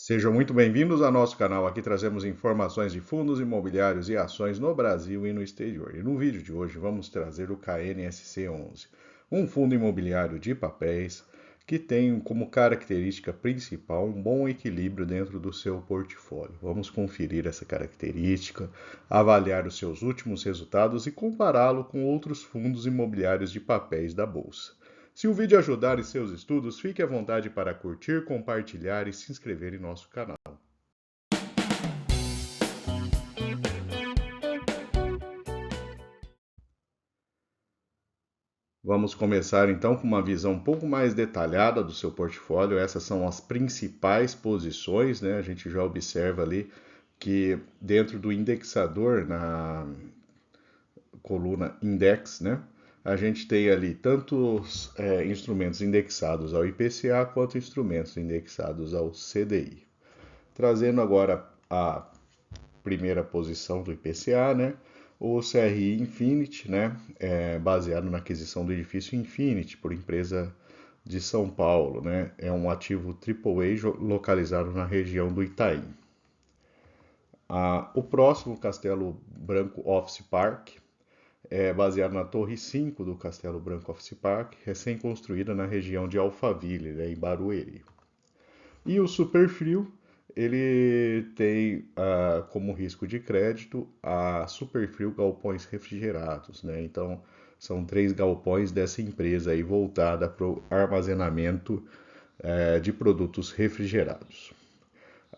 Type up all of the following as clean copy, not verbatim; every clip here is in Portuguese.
Sejam muito bem-vindos ao nosso canal. Aqui trazemos informações de fundos imobiliários e ações no Brasil e no exterior. E no vídeo de hoje vamos trazer o KNSC11, um fundo imobiliário de papéis que tem como característica principal um bom equilíbrio dentro do seu portfólio. Vamos conferir essa característica, avaliar os seus últimos resultados e compará-lo com outros fundos imobiliários de papéis da bolsa. Se o vídeo ajudar em seus estudos, fique à vontade para curtir, compartilhar e se inscrever em nosso canal. Vamos começar então com uma visão um pouco mais detalhada do seu portfólio. Essas são as principais posições, né? A gente já observa ali que dentro do indexador, na coluna Index, né? A gente tem ali tantos instrumentos indexados ao IPCA quanto instrumentos indexados ao CDI. Trazendo agora a primeira posição do IPCA, né? O CRI Infinity, né? Baseado na aquisição do edifício Infinity por empresa de São Paulo, né? É um ativo AAA localizado na região do Itaim. O próximo, Castelo Branco Office Park, é baseado na Torre 5 do Castelo Branco Office Park, recém-construída na região de Alphaville, né, em Barueri. E o Superfrio, ele tem como risco de crédito a Superfrio Galpões Refrigerados, né? Então, são 3 galpões dessa empresa aí voltada para o armazenamento de produtos refrigerados.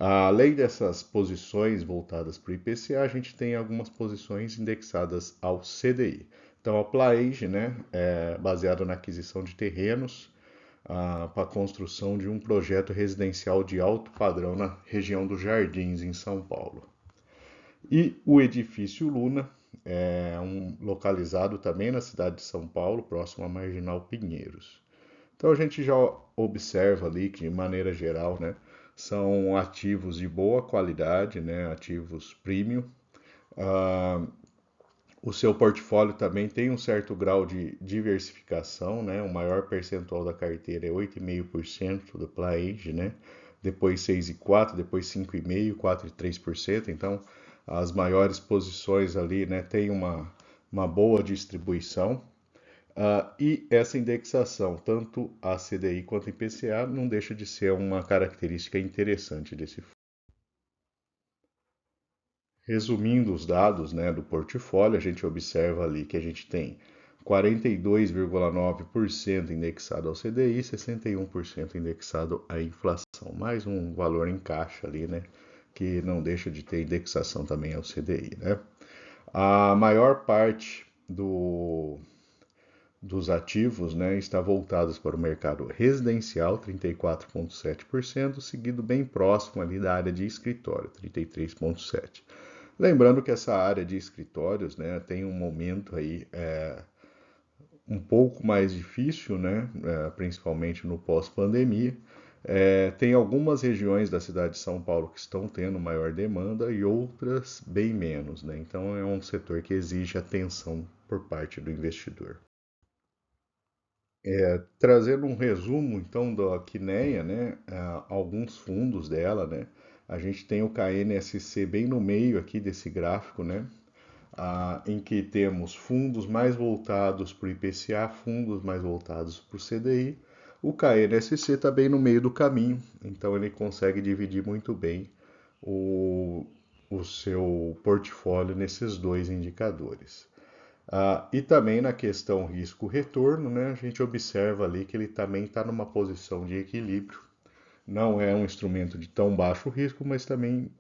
Além dessas posições voltadas para o IPCA, a gente tem algumas posições indexadas ao CDI. Então, a Plaage, né, é baseada na aquisição de terrenos para a construção de um projeto residencial de alto padrão na região dos Jardins, em São Paulo. E o edifício Luna, localizado também na cidade de São Paulo, próximo à Marginal Pinheiros. Então a gente já observa ali que, de maneira geral, né, são ativos de boa qualidade, né, ativos premium. O seu portfólio também tem um certo grau de diversificação, né? O maior percentual da carteira é 8,5% do Plaage, né? Depois 6,4%, depois 5,5%, 4,3%. Então, as maiores posições ali, né, tem uma boa distribuição. E essa indexação, tanto a CDI quanto a IPCA, não deixa de ser uma característica interessante desse fundo. Resumindo os dados, né, do portfólio, a gente observa ali que a gente tem 42,9% indexado ao CDI, 61% indexado à inflação, mais um valor em caixa ali, né, que não deixa de ter indexação também ao CDI, né. A maior parte dos ativos, né, está voltados para o mercado residencial, 34,7%, seguido bem próximo ali da área de escritório, 33,7%. Lembrando que essa área de escritórios, né, tem um momento aí um pouco mais difícil, né, principalmente no pós-pandemia. Tem algumas regiões da cidade de São Paulo que estão tendo maior demanda e outras bem menos, né? Então é um setor que exige atenção por parte do investidor. Trazendo um resumo então da Quineia, né, alguns fundos dela, né, a gente tem o KNSC bem no meio aqui desse gráfico, né, em que temos fundos mais voltados para o IPCA, fundos mais voltados para o CDI. O KNSC está bem no meio do caminho, então ele consegue dividir muito bem o seu portfólio nesses dois indicadores. E também na questão risco-retorno, né, a gente observa ali que ele também está numa posição de equilíbrio. Não é um instrumento de tão baixo risco, mas também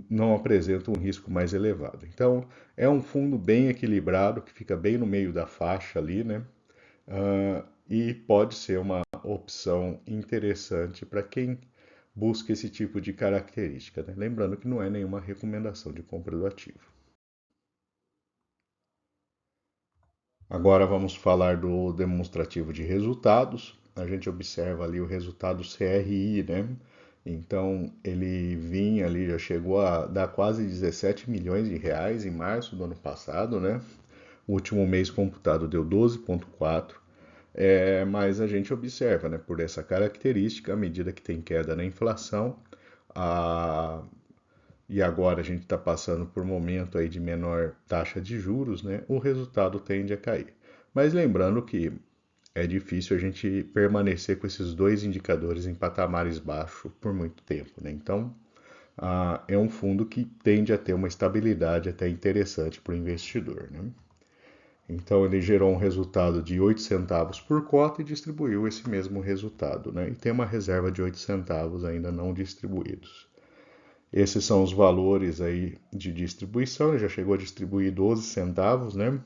não apresenta um risco mais elevado. Então, é um fundo bem equilibrado, que fica bem no meio da faixa ali, né? E pode ser uma opção interessante para quem busca esse tipo de característica, né? Lembrando que não é nenhuma recomendação de compra do ativo. Agora vamos falar do demonstrativo de resultados. A gente observa ali o resultado CRI, né? Então ele vinha ali, já chegou a dar quase 17 milhões de reais em março do ano passado, né? O último mês computado deu 12,4. Mas a gente observa, né, por essa característica, à medida que tem queda na inflação, a, e agora a gente está passando por um momento aí de menor taxa de juros, né, o resultado tende a cair. Mas lembrando que é difícil a gente permanecer com esses dois indicadores em patamares baixos por muito tempo, né? Então, é um fundo que tende a ter uma estabilidade até interessante para o investidor, né? Então, ele gerou um resultado de 8 centavos por cota e distribuiu esse mesmo resultado, né? E tem uma reserva de 8 centavos ainda não distribuídos. Esses são os valores aí de distribuição, ele já chegou a distribuir 12 centavos, né?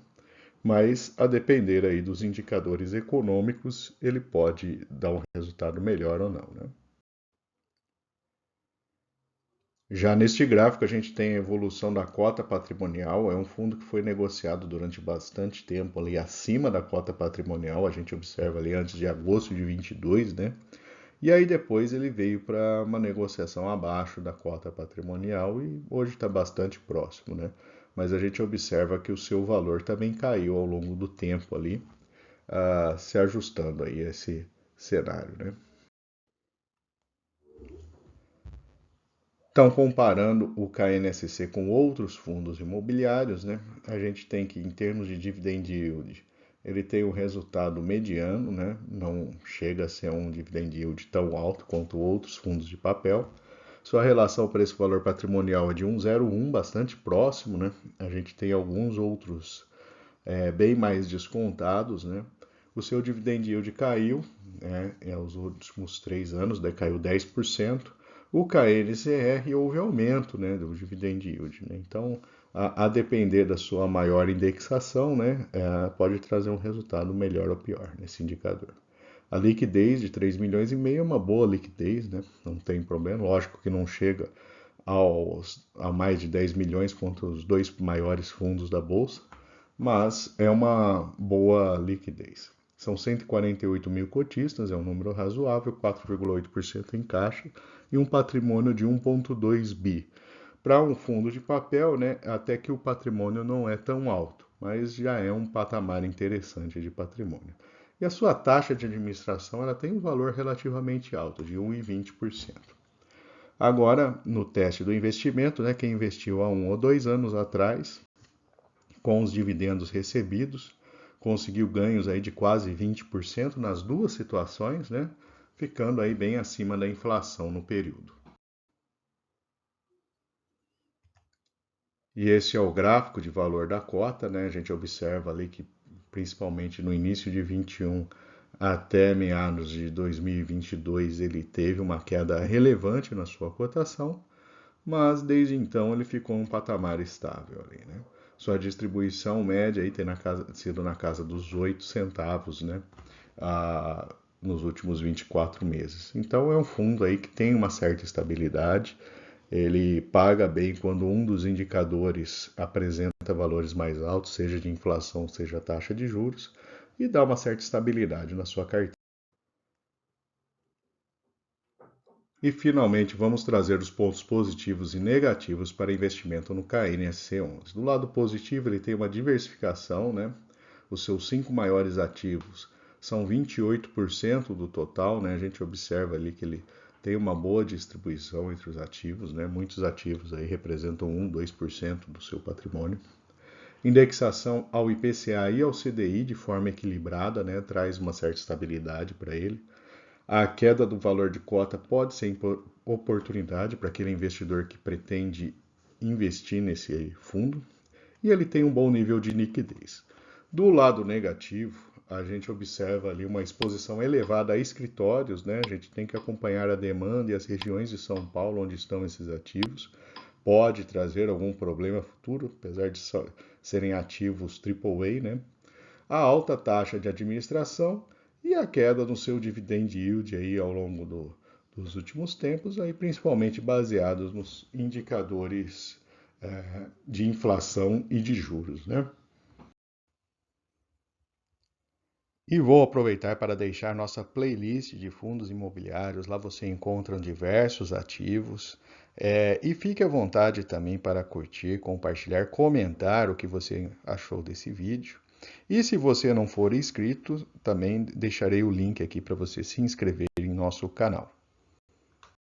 Mas a depender aí dos indicadores econômicos, ele pode dar um resultado melhor ou não, né? Já neste gráfico, a gente tem a evolução da cota patrimonial. É um fundo que foi negociado durante bastante tempo ali acima da cota patrimonial. A gente observa ali antes de agosto de 22, né? E aí depois ele veio para uma negociação abaixo da cota patrimonial e hoje está bastante próximo, né? Mas a gente observa que o seu valor também caiu ao longo do tempo ali, se ajustando aí a esse cenário, né? Então, comparando o KNSC com outros fundos imobiliários, né, a gente tem que, em termos de dividend yield, ele tem um resultado mediano, né, não chega a ser um dividend yield tão alto quanto outros fundos de papel. Sua relação preço-valor patrimonial é de 1,01, bastante próximo, né? A gente tem alguns outros bem mais descontados, né? O seu dividend yield caiu, né? Os últimos 3 anos, daí caiu 10%. O KNCR houve aumento, né, do dividend yield, né? Então, a depender da sua maior indexação, né, pode trazer um resultado melhor ou pior nesse indicador. A liquidez de 3,5 milhões é uma boa liquidez, né? Não tem problema. Lógico que não chega a mais de 10 milhões quanto os dois maiores fundos da Bolsa, mas é uma boa liquidez. São 148 mil cotistas, é um número razoável, 4,8% em caixa e um patrimônio de 1,2 bi. Para um fundo de papel, né, até que o patrimônio não é tão alto, mas já é um patamar interessante de patrimônio. E a sua taxa de administração ela tem um valor relativamente alto, de 1,20%. Agora, no teste do investimento, né, quem investiu há 1 ou 2 anos atrás, com os dividendos recebidos, conseguiu ganhos aí de quase 20% nas duas situações, né, ficando aí bem acima da inflação no período. E esse é o gráfico de valor da cota, né? A gente observa ali que principalmente no início de 21 até meados de 2022 ele teve uma queda relevante na sua cotação, mas desde então ele ficou em um patamar estável ali, né? Sua distribuição média aí tem sido na casa dos 8 centavos, né? Nos últimos 24 meses. Então é um fundo aí que tem uma certa estabilidade. Ele paga bem quando um dos indicadores apresenta valores mais altos, seja de inflação, seja taxa de juros, e dá uma certa estabilidade na sua carteira. E finalmente vamos trazer os pontos positivos e negativos para investimento no KNSC11. Do lado positivo, ele tem uma diversificação, né? Os seus 5 maiores ativos são 28% do total, né? A gente observa ali que ele tem uma boa distribuição entre os ativos, né? Muitos ativos aí representam 1, 2% do seu patrimônio. Indexação ao IPCA e ao CDI de forma equilibrada, né? Traz uma certa estabilidade para ele. A queda do valor de cota pode ser oportunidade para aquele investidor que pretende investir nesse fundo e ele tem um bom nível de liquidez. Do lado negativo, a gente observa ali uma exposição elevada a escritórios, né? A gente tem que acompanhar a demanda e as regiões de São Paulo onde estão esses ativos. Pode trazer algum problema futuro, apesar de serem ativos AAA, né? A alta taxa de administração e a queda no seu dividend yield aí ao longo dos últimos tempos, aí principalmente baseados nos indicadores de inflação e de juros, né? E vou aproveitar para deixar nossa playlist de fundos imobiliários. Lá você encontra diversos ativos. E fique à vontade também para curtir, compartilhar, comentar o que você achou desse vídeo. E se você não for inscrito, também deixarei o link aqui para você se inscrever em nosso canal.